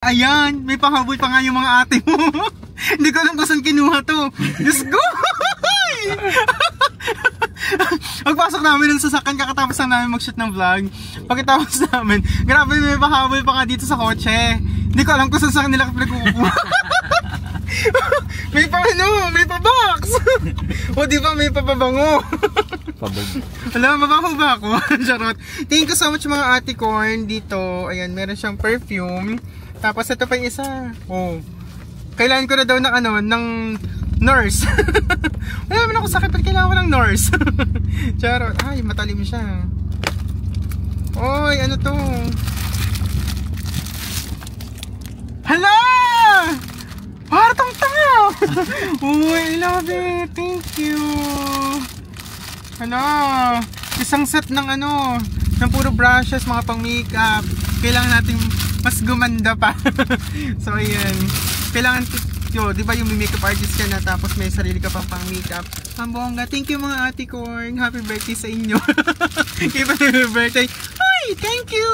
Ayan, may pahabol pa nga yung mga ate mo. Hindi ko alam kung saan kinuha to. Diyos ko! Pagpasok namin ng sasakyan, kakatapos lang namin mag-shoot ng vlog. Pagkatapos namin, grabe may pahabol pa nga dito sa kotse. Hindi ko alam kung saan nila pinagkukuha. May pa ano, may pa box. O di ba may papabango. Alam, mabaho ba ako? Charot. Thank you so much mga ate corn dito. Ayan, meron siyang perfume. Tapos ito pa yung isa. Oh. Kailangan ko na daw ng ano, ng nurse. Wala naman ako sakit, pero kailangan ko ng nurse. Charot. Ay, matalim siya. Oy, ano to? Hala! Partong tanga! Uy, I love it. Thank you. Hala! Isang set ng ano, ng puro brushes, mga pang makeup. Kailangan natin mas gumanda pa. So, ayan. Kailangan yo, di ba yung makeup artist ka na tapos may sarili ka pang pang makeup. Ang bongga. Thank you mga ate corn. Happy birthday sa inyo. Happy birthday. Hi! Thank you!